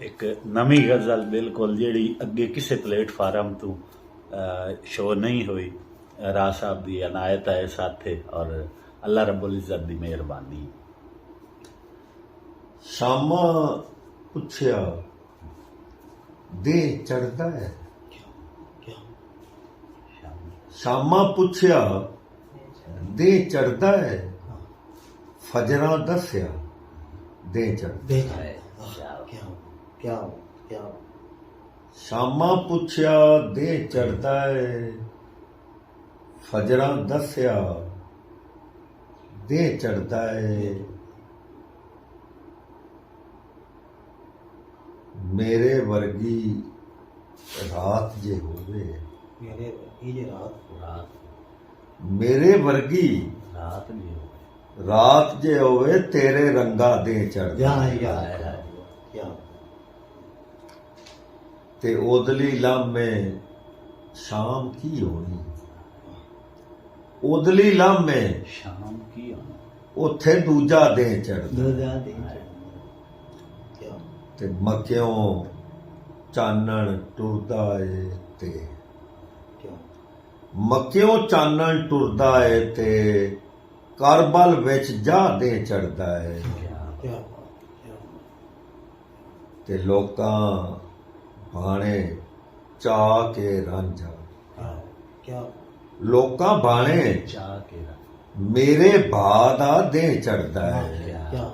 एक नवी गज़ल बिल्कुल जी अगे किसी प्लेटफार्म तू शो नहीं हुई। राज साहब की अनायत है साथे और अल्लाह रब्बुल इज़्ज़त की मेहरबानी। शामा पुछया दे चढ़दा है। शामा पुछया दे चढ़दा है। फजरा दस्या दे चढ़दा है। शामा पुछया दे चढ़दा है। फजरा दस्या दे चढ़दा है। मेरे वर्गी रात जे होवे, मेरे वर्गी रात जे होवे तेरे रंगा दे चढ़दा है। ते ओदली लामे शाम की होनी, ओदली लामे शाम की उथे दूजा दे चढ़दा ते मक्यों चानण टुरदा है ते मक्यों चानण टुरदा है ते करबल विच जा दे चढ़दा है। ते लोकां भाणे चा के रांझा, लोकां भाणे चा के मेरे भा दा दे चढ़दा है।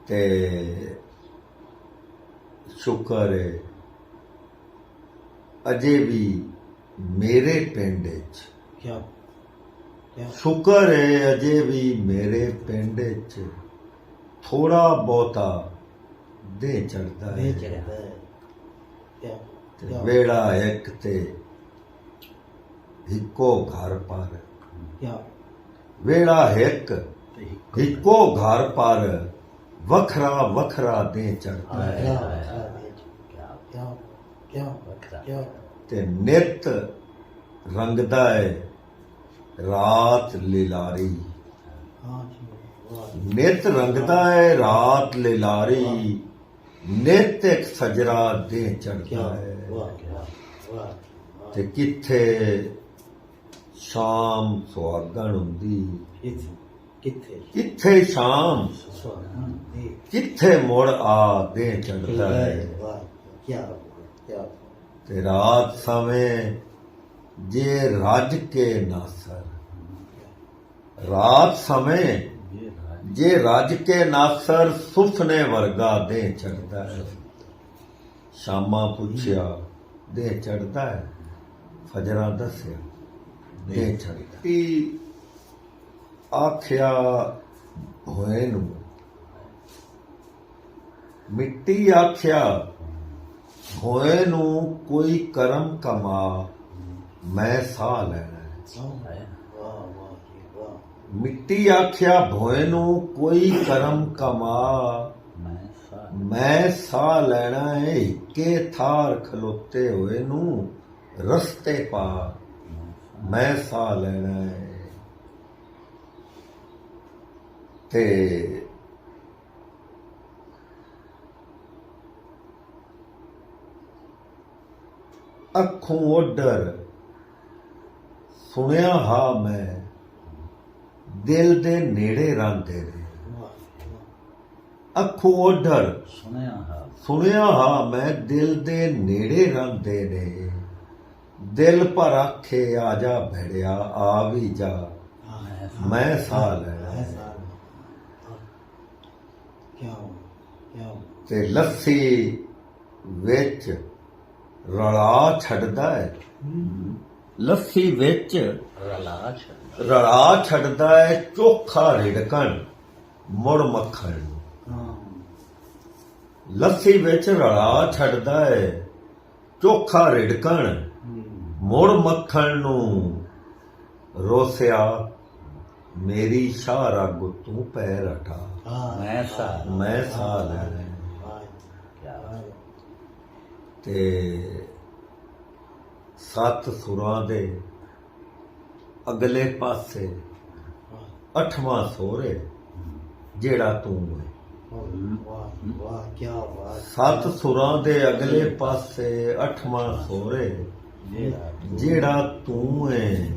ते शुक्र है अजे भी मेरे पिंड च, शुक्र है अजे भी मेरे पिंड च थोड़ा बहुता दे चढ़दा है। ते वेड़ा एक ते हिको घर पर, वेड़ा एक हिको घर पर वखरा वखरा दे चढ़दा है। ते नित रंगदा है रात लिलारी, नित रंगदा है रात लिलारी। नित एक सजरा दे चढ़दा है। ते किथे शाम सुहागण हुंदी, किथे शाम किथे मुड़ आ दे चढ़दा है। ते रात समय जे रज के नासर, रात समय जे रज के नासर सुफने वर्गा दे चढ़दा है। शामा पुछया दे चढ़दा है। फजरा दस्या दे चढ़दा। आख्या होए नू मिट्टी आख्या होए नू कोई करम कमा मैं साह लेना है। मिट्टी आख्या भोए नू कोई करम कमा मैं साह लेना है। हिके थार खलोते होए नू रस्ते पा मैं साह लेना है। ते अखों ओडर सुनिया हा मैं दिल दे नेड़े रंदे ने। अखों ओडर सुनिया हा मैं दिल दे नेड़े रंदे ने। दिल पर आखे आजा भेड़िया आ भी जा मैं साह लेना है। ते लस्सी विच रला छड़दा है, लस्सी विच रला छड़दा है। चोखा रिड़कण मुड़ मक्खण, लस्सी विच रला छड़दा है। चोखा रिड़कण मुड़ मक्खण नू रोसिया मेरी शाह रग तू पैर हटा मैं साह लेना है। ते सत सुरां दे अगले पासे अठवां सोरे जेड़ा तू है। वाह वाह क्या बात। ਸੱਤ ਸੁਰਾਂ ਦੇ ਅਗਲੇ ਪਾਸੇ ਅੱਠਵਾਂ ਸੋਰੇ ਜਿਹੜਾ ਤੂੰ ਏ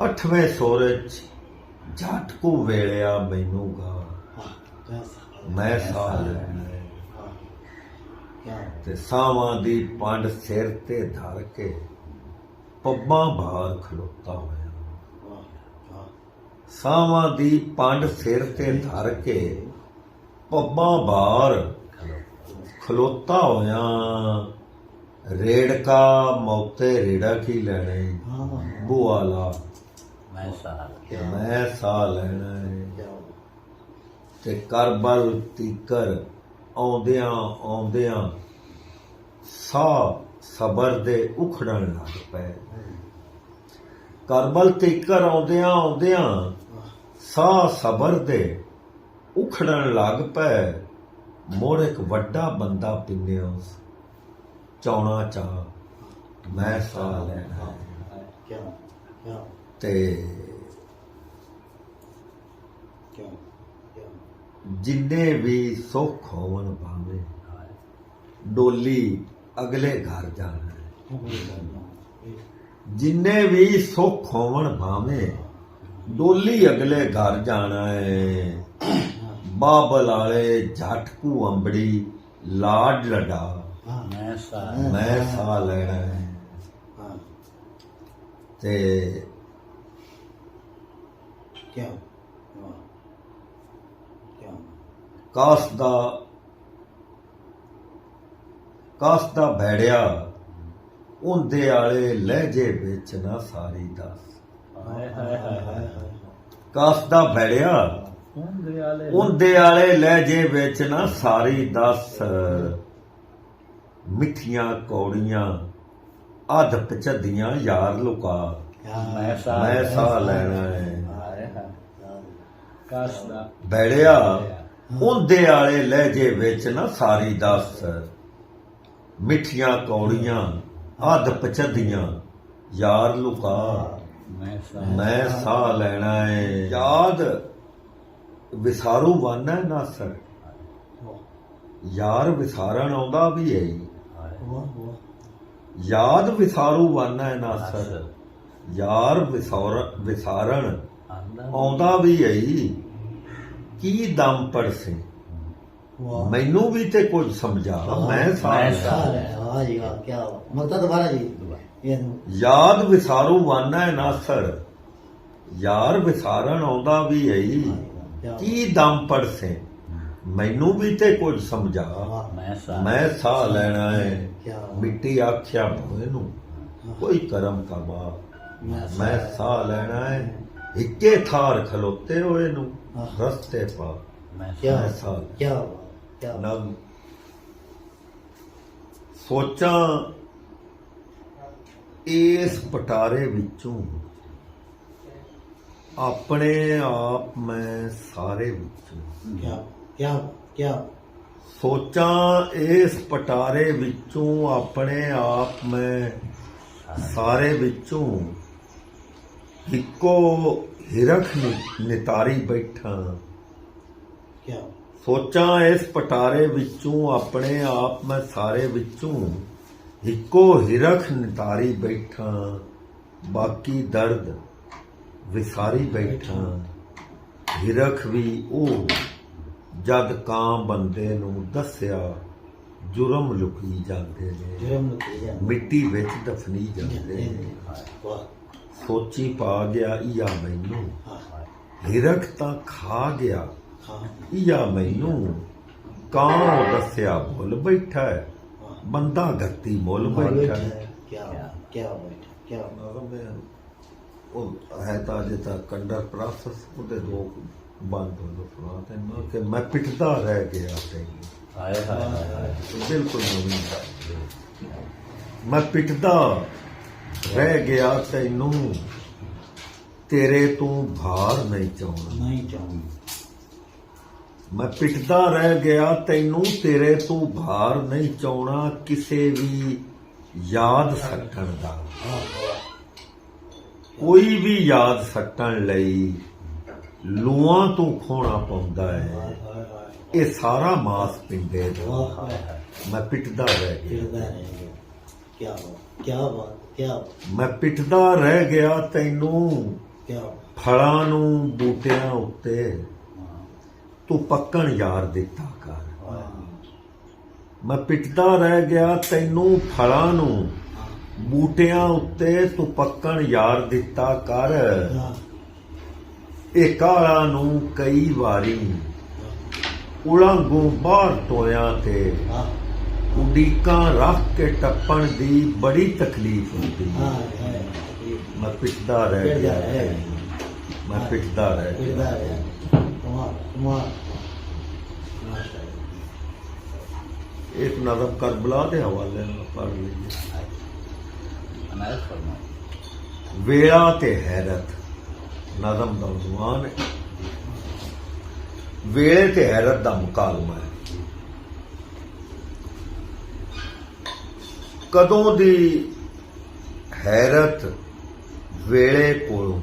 ਅੱਠਵੇਂ ਸੋਰੇ ਚ ਜੱਟ ਕੋ ਵੇਲਿਆ ਮੈਨੂੰ ਗਾ वाह, कैसा ਮੈਂ ਸਾਹ ਲੈਣਾ ਏ। वाह, क्या ਤੇ ਸਾਵਾਂ ਦੀ ਪੰਡ ਸਿਰ ਤੇ ਧਰ ਕੇ ਪੱਬਾਂ ਭਾਰ ਖਲੋਤਾ ਹੋਇਆ वाह वाह ਸਾਵਾਂ ਦੀ ਪੰਡ ਸਿਰ ਤੇ ਧਰ ਕੇ ਪੱਬਾਂ ਭਾਰ ਖਲੋਤਾ ਹੋਇਆ ਰੇੜਕਾ ਮੌਤੇ ਰੇੜਾ ਕੀ ਲੈਣੇ हाँ ਬੁਆਲਾ मैं साल ਤੇ ਮੈਂ ਸਾਹ ਲੈਣਾ ਏ। क्या ਤੇ ਕਰਬਲ ਤੀਕਰ ਆਉਂਦਿਆਂ ਆਉਂਦਿਆਂ ਸਾਹ ਸਬਰ ਦੇ ਉਖੜਨ ਲੱਗ ਪਏ ਕਰਬਲ ਤੀਕਰ ਆਉਂਦਿਆਂ ਆਉਂਦਿਆਂ ਸਾਹ ਸਬਰ ਦੇ ਉਖੜਨ ਲੱਗ ਪਏ ਮੋੜ ਇੱਕ ਵੱਡਾ ਬੰਦਾ ਪਿੰਨਿਓ ਚੌਣਾ ਚਾਹ ਮੈਂ ਸਾਹ ਲੈਣਾ क्या क्या ਤੇ क्या क्या ਜਿੰਨੇ ਵੀ ਸੁੱਖ ਹੋਵਣ ਭਾਵੇਂ ਡੋਲੀ ਅਗਲੇ ਘਰ ਜਾਣਾ ਹੈ। ਜਿੰਨੇ ਵੀ ਸੁੱਖ ਹੋਵਣ ਭਾਵੇਂ ਡੋਲੀ ਅਗਲੇ ਘਰ ਜਾਣਾ ਹੈ ਬਾਬਲ ਵਾਲੇ ਝਟਕੂ ਅੰਬੜੀ ਲਾਡ ਲਡਾ हाँ मैं साल ਮੈਂ ਸਾਹ ਲੈਣਾ ਹੈ हाँ ਤੇ क्या वाह क्या ਕਾਸ ਦਾ ਭੈੜਿਆ ਉਹਦੇ ਵਾਲੇ ਲਹਿਜੇ ਵਿੱਚ ਨਾ ਸਾਰੀ ਦੱਸ हाय हाय हाय हाय ਕਾਸ ਦਾ ਭੈੜਿਆ ਉਹਦੇ ਵਾਲੇ ਲਹਿਜੇ ਵਿੱਚ ਨਾ ਸਾਰੀ ਦੱਸ ਮਿੱਠੀਆਂ ਕੌੜੀਆਂ ਅੱਧ ਪਚਦੀਆਂ ਯਾਰ ਲੁਕਾ मैं साल ਮੈਂ ਸਾਹ ਲੈਣਾ ਹੈ हाय हाय कासदा ਭੈੜਿਆ ਉਹਦੇ ਵਾਲੇ ਲਹਿਜੇ ਵਿੱਚ ਨਾ ਸਾਰੀ ਦੱਸ ਮਿੱਠੀਆਂ ਕੌੜੀਆਂ ਅੱਧ ਪਚਦੀਆਂ ਯਾਰ ਲੁਕਾ मैं साल ਮੈਂ ਸਾਹ ਲੈਣਾ ਹੈ ਯਾਦ ਵਿਸਾਰੂ ਵਾਨਾ ਨਾ ਸਰ ਯਾਰ ਵਿਸਾਰਨ ਆਉਂਦਾ ਵੀ ਹੈ ਹੀ। वाह वाह ਯਾਦ ਵਿਸਾਰੂ ਵਾਨਾ ਨਾ ਸਰ ਯਾਰ ਵਿਸਾਰਨ ਆਉਂਦਾ ਵੀ ਹੈ ਹੀ। ਕੀ ਦਮ ਪੜਸੇ वाह ਮੈਨੂੰ ਵੀ ਤੇ ਕੁਝ ਸਮਝਾ ਮੈਂ ਸਾਹ मैं ਲੈਣਾ। साल वाह जी वाह क्या मतलब दोबारा जी ये ਯਾਦ ਵਿਸਾਰੂ ਵਾਨਾ ਨਾ ਸਰ ਯਾਰ ਵਿਸਾਰਨ ਆਉਂਦਾ ਵੀ ਹੈ ਹੀ। क्या ਕੀ ਦਮ ਪੜਸੇ ਮੈਨੂੰ ਵੀ ਤੇ ਕੁਝ ਸਮਝਾ मैं साल ਮੈਂ ਸਾਹ ਲੈਣਾ ਹੈ क्या ਮਿੱਟੀ ਆਖਿਆ ਭੋਏ ਨੂੰ ਕੋਈ ਕਰਮ ਕਾ ਬਾਪ ਮੈਂ ਸਾਹ ਲੈਣਾ ਹੈ ਇੱਕੇ ਥਾਰ ਖਲੋਤੇ ਹੋਏ ਨੂੰ ਰਸਤੇ ਪਾ मैं क्या मैं साल क्या क्या ਨਮ ਸੋਚਾਂ ਇਸ ਪਟਾਰੇ ਵਿੱਚੋਂ ਆਪਣੇ ਆਪ ਮੈਂ ਸਾਰੇ ਵਿੱਚੋਂ क्या क्या क्या ਸੋਚਾਂ ਇਸ ਪਟਾਰੇ ਵਿੱਚੋਂ ਆਪਣੇ ਆਪ ਮੈਂ ਸਾਰੇ ਵਿੱਚੋਂ ਇੱਕੋ ਹਿਰਖ ਨਿਤਾਰੀ ਬੈਠਾ क्या ਸੋਚਾਂ ਇਸ ਪਟਾਰੇ ਵਿੱਚੋਂ ਆਪਣੇ ਆਪ ਮੈਂ ਸਾਰੇ ਵਿੱਚੋਂ ਇੱਕੋ ਹਿਰਖ ਨਿਤਾਰੀ ਬੈਠਾ ਬਾਕੀ ਦਰਦ ਵਿਸਾਰੀ ਬੈਠਾ ਹਿਰਖ ਵੀ ਉਹ ਜਦ ਕਾਂ ਬੰਦੇ ਨੂੰ ਦੱਸਿਆ ਜੁਰਮ ਲੁਕੀ ਜਾਂਦੇ ਨੇ जुर्म की जा ਮਿੱਟੀ ਵਿੱਚ ਦਫਨੀ ਜਾਂਦੇ ਨੇ वाह ਸੋਚੀ ਪਾ ਗਿਆ ਇਆ ਮੈਨੂੰ हाँ ਹਿਰਖ ਤਾਂ ਖਾ ਗਿਆ हाँ ਇਆ ਮੈਨੂੰ ਕਾਂ ਦੱਸਿਆ ਭੁੱਲ ਬੈਠਾ ਹੈ ਬੰਦਾ ਗੱਤੀ ਮੁੱਲ ਬੈਠਾ ਹੈ क्या क्या बैठा क्या ਉਹ ਹੈ ਤਾਂ ਅਜੇ ਤਾਂ ਕੰਡਰ ਪ੍ਰੋਸੈਸ ਉਹਦੇ ਦੋ ਬੰਦ ਹੋ ਸੁਣਾ ਤੈਨੂੰ ਕਿ ਮੈਂ ਪਿੱਟਦਾ ਰਹਿ ਗਿਆ ਤੈਨੂੰ हाय हाय हाय हाय ਬਿਲਕੁਲ ਨਵੀਂ ਗੱਲ। ਮੈਂ ਪਿੱਟਦਾ ਰਹਿ ਗਿਆ ਤੈਨੂੰ ਤੇਰੇ ਤੂੰ ਭਾਰ ਨਹੀਂ ਚਾਹੁੰਦਾ नहीं चाहूंगा ਮੈਂ ਪਿੱਟਦਾ ਰਹਿ ਗਿਆ ਤੈਨੂੰ ਤੇਰੇ ਤੂੰ ਭਾਰ ਨਹੀਂ ਚਾਉਣਾ ਕਿਸੇ ਵੀ ਯਾਦ ਸੱਟਣ ਦਾ ਕੋਈ ਵੀ ਯਾਦ ਸੱਟਣ ਲਈ ਲੂਆਂ ਤੋਂ ਖੋਣਾ ਪਾਉਂਦਾ ਹੈ हाय हाय हाय ਇਹ ਸਾਰਾ ਮਾਸ ਪਿੰਡੇ ਦਾ वाह हाय हाय ਮੈਂ ਪਿੱਟਦਾ ਰਹਿ ਗਿਆ फिरदा रहेंगे क्या बात क्या बात क्या बात ਮੈਂ ਪਿੱਟਦਾ ਰਹਿ ਗਿਆ ਤੈਨੂੰ क्या बात ਫਲਾਂ ਨੂੰ ਬੂਟਿਆਂ ਉੱਤੇ ਤੂੰ ਪੱਕਣ ਯਾਰ ਦਿੱਤਾ ਕਰ ਮੈਂ ਪਿੱਟਦਾ ਰਹਿ ਗਿਆ ਤੈਨੂੰ ਫਲਾਂ ਨੂੰ ਬੂਟਿਆਂ ਉੱਤੇ ਤੂੰ ਪੱਕਣ ਯਾਰ ਦਿੱਤਾ ਕਰ हाँ ਇਹ ਕਾਲਾ ਨੂੰ ਕਈ ਵਾਰੀ ਉਲਾਂਗੂ ਬਾਹਰ ਤੋਰਿਆਂ ਤੇ हाँ ਉਡੀਕਾਂ ਰੱਖ ਕੇ ਟੱਪਣ ਦੀ ਬੜੀ ਤਕਲੀਫ ਹੁੰਦੀ ਹੈ हाय हाय तकलीफ ਮੈਂ ਪਿੱਟਦਾ ਰਹਿ फिरदा ਗਿਆ रहेंगे ਮੈਂ ਪਿੱਟਦਾ ਰਹਿ ਗਿਆ फिरदा रहेंगे कुमार माशाल्लाह ਇੱਕ ਨਜ਼ਮ ਕਰਬਲਾ ਦੇ ਹਵਾਲੇ ਨਾਲ ਪੜ੍ਹ ਲਈਏ अनायत फरमाए। ਵੇਲਾ ਤੇ ਹੈਰਤ ਨਜ਼ਮ ਦਾ ਉਨਵਾਨ ਹੈ ਵੇਲੇ ਤੇ ਹੈਰਤ ਦਾ ਮੁਕਾਲਮਾ ਹੈ ਕਦੋਂ ਦੀ ਹੈਰਤ ਵੇਲੇ ਕੋਲੋਂ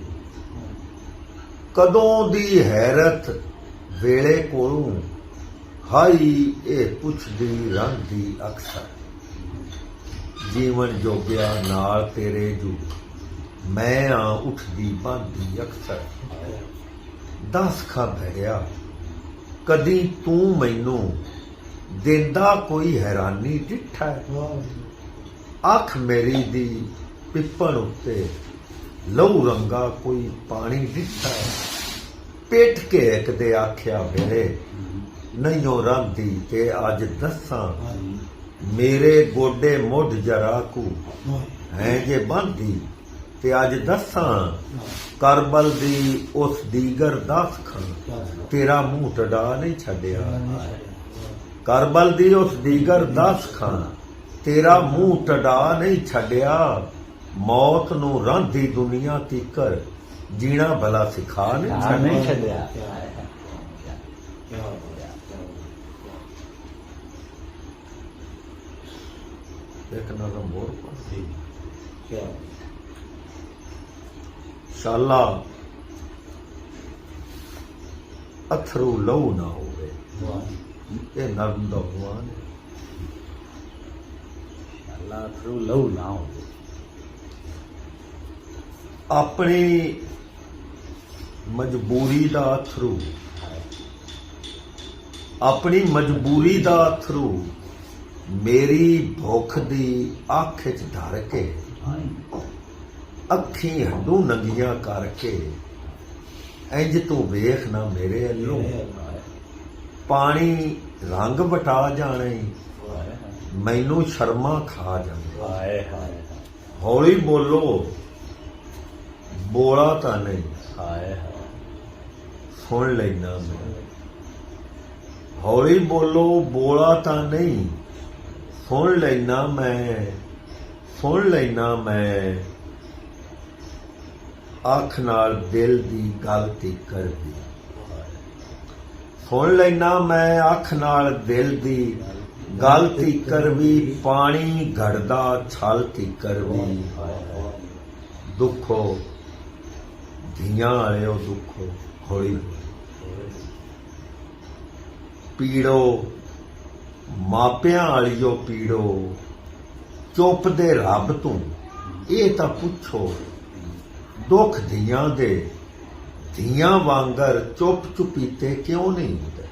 ਕਦੋਂ ਦੀ ਹੈਰਤ ਵੇਲੇ ਕੋਲੋਂ ਹਾਈ ਇਹ ਪੁੱਛਦੀ ਰਹਿੰਦੀ ਅਕਸਰ ਜੀਵਨ ਜੋਗਿਆ ਨਾਲ ਤੇਰੇ ਜੂ ਮੈਂ ਆ ਉੱਠਦੀ ਬਾਂਦੀ ਅਕਸਰ ਦਸ ਖਾ ਭਰਿਆ ਕਦੀ ਤੂੰ ਮੈਨੂੰ ਦਿੰਦਾ ਕੋਈ ਹੈਰਾਨੀ ਡਿੱਠਾ ਹੈ ਅੱਖ ਮੇਰੀ ਦੀ ਪਿੱਪਲ ਉੱਤੇ ਲਹੂ ਰੰਗਾ ਕੋਈ ਪਾਣੀ ਡਿੱਠਾ ਹੈ ਪਿੱਠ ਕੇ ਇੱਕ ਦੇ ਆਖਿਆ ਵੇਲੇ ਨਹੀਂਓ ਰਾਂਦੀ ਤੇ ਅੱਜ ਦੱਸਾਂ ਮੇਰੇ ਗੋਡੇ ਮੁੱਢ ਜਰਾ ਕੂ ਹੈ ਜੇ ਬੰਦੀ ਤੇ ਅੱਜ ਦੱਸਾਂ ਕਰਬਲ ਦੀ ਉਸ ਦੀਗਰ ਦਸ ਖਾਂ ਤੇਰਾ ਮੂੰਹ ਟਡਾ ਨਹੀਂ ਛੱਡਿਆ ਕਰਬਲ ਦੀ ਉਸ ਦੀਗਰ ਦਸ ਖਾਂ ਤੇਰਾ ਮੂੰਹ ਟਡਾ ਨਹੀਂ ਛੱਡਿਆ ਮੌਤ ਨੂੰ ਰਾਂਦੀ ਦੁਨੀਆ ਤੀਕਰ ਜੀਣਾ ਭਲਾ ਸਿਖਾ ਨਹੀਂ हाँ, नहीं ਛੱਡਿਆ छड़िया। ਇੱਕ ਨਜ਼ਮ ਹੋਰ ਪੜ੍ਹ। क्या ਸ਼ਾਲਾ ਅਥਰੂ ਲਹੂ ਨਾ ਹੋਵੇ ਇਹ ਨਜ਼ਮ ਦਾ ਉਨਵਾਨ ਹੈ अल्लाह थ्रू लहू ना हो। ਆਪਣੀ ਮਜਬੂਰੀ ਦਾ ਅਥਰੂ ਆਪਣੀ ਮਜਬੂਰੀ ਦਾ ਅਥਰੂ ਮੇਰੀ ਭੁੱਖ ਦੀ ਅੱਖ 'ਚ ਧਰ ਕੇ ਅੱਖੀਂ ਹੱਡੂ ਨੰਗੀਆਂ ਕਰਕੇ ਇੰਜ ਤੂੰ ਵੇਖ ਨਾ ਮੇਰੇ ਅੱਲੋਂ ਪਾਣੀ ਰੰਗ ਵਟਾ ਜਾਣੇ ਮੈਨੂੰ ਸ਼ਰਮਾ ਖਾ ਜਾਂਦੀ हाय हाय ਹੌਲੀ ਬੋਲੋ ਬੋਲਾ ਤਾਂ ਨਹੀਂ हाय हाय ਸੁਣ ਲੈਣਾ ਮੈਂ ਹੌਲੀ ਬੋਲੋ ਬੋਲਾ ਤਾਂ ਨਹੀਂ ਸੁਣ ਲੈਣਾ ਮੈਂ ਅੱਖ ਨਾਲ ਦਿਲ ਦੀ ਗੱਲ ਤੀ ਕਰਦੀ ਸੁਣ ਲੈਣਾ ਮੈਂ ਅੱਖ ਨਾਲ ਦਿਲ ਦੀ ਗੱਲ ਤੀ ਕਰਵੀ ਪਾਣੀ ਘੜਦਾ ਛਲ ਤੀ ਕਰਵੀ ਦੁੱਖੋ ਧੀਆਂ ਵਾਲਿਓ ਦੁੱਖੋ ਹੌਲੀ ਪੀੜੋ ਮਾਪਿਆਂ ਵਾਲਿਓ ਪੀੜੋ ਚੁੱਪ ਦੇ ਰੱਬ ਤੋਂ ਇਹ ਤਾਂ ਪੁੱਛੋ ਦੁੱਖ ਧੀਆਂ ਦੇ ਧੀਆਂ ਵਾਂਗਰ ਚੁੱਪ ਚੁਪੀਤੇ ਕਿਉਂ ਨਹੀਂ ਹੁੰਦੇ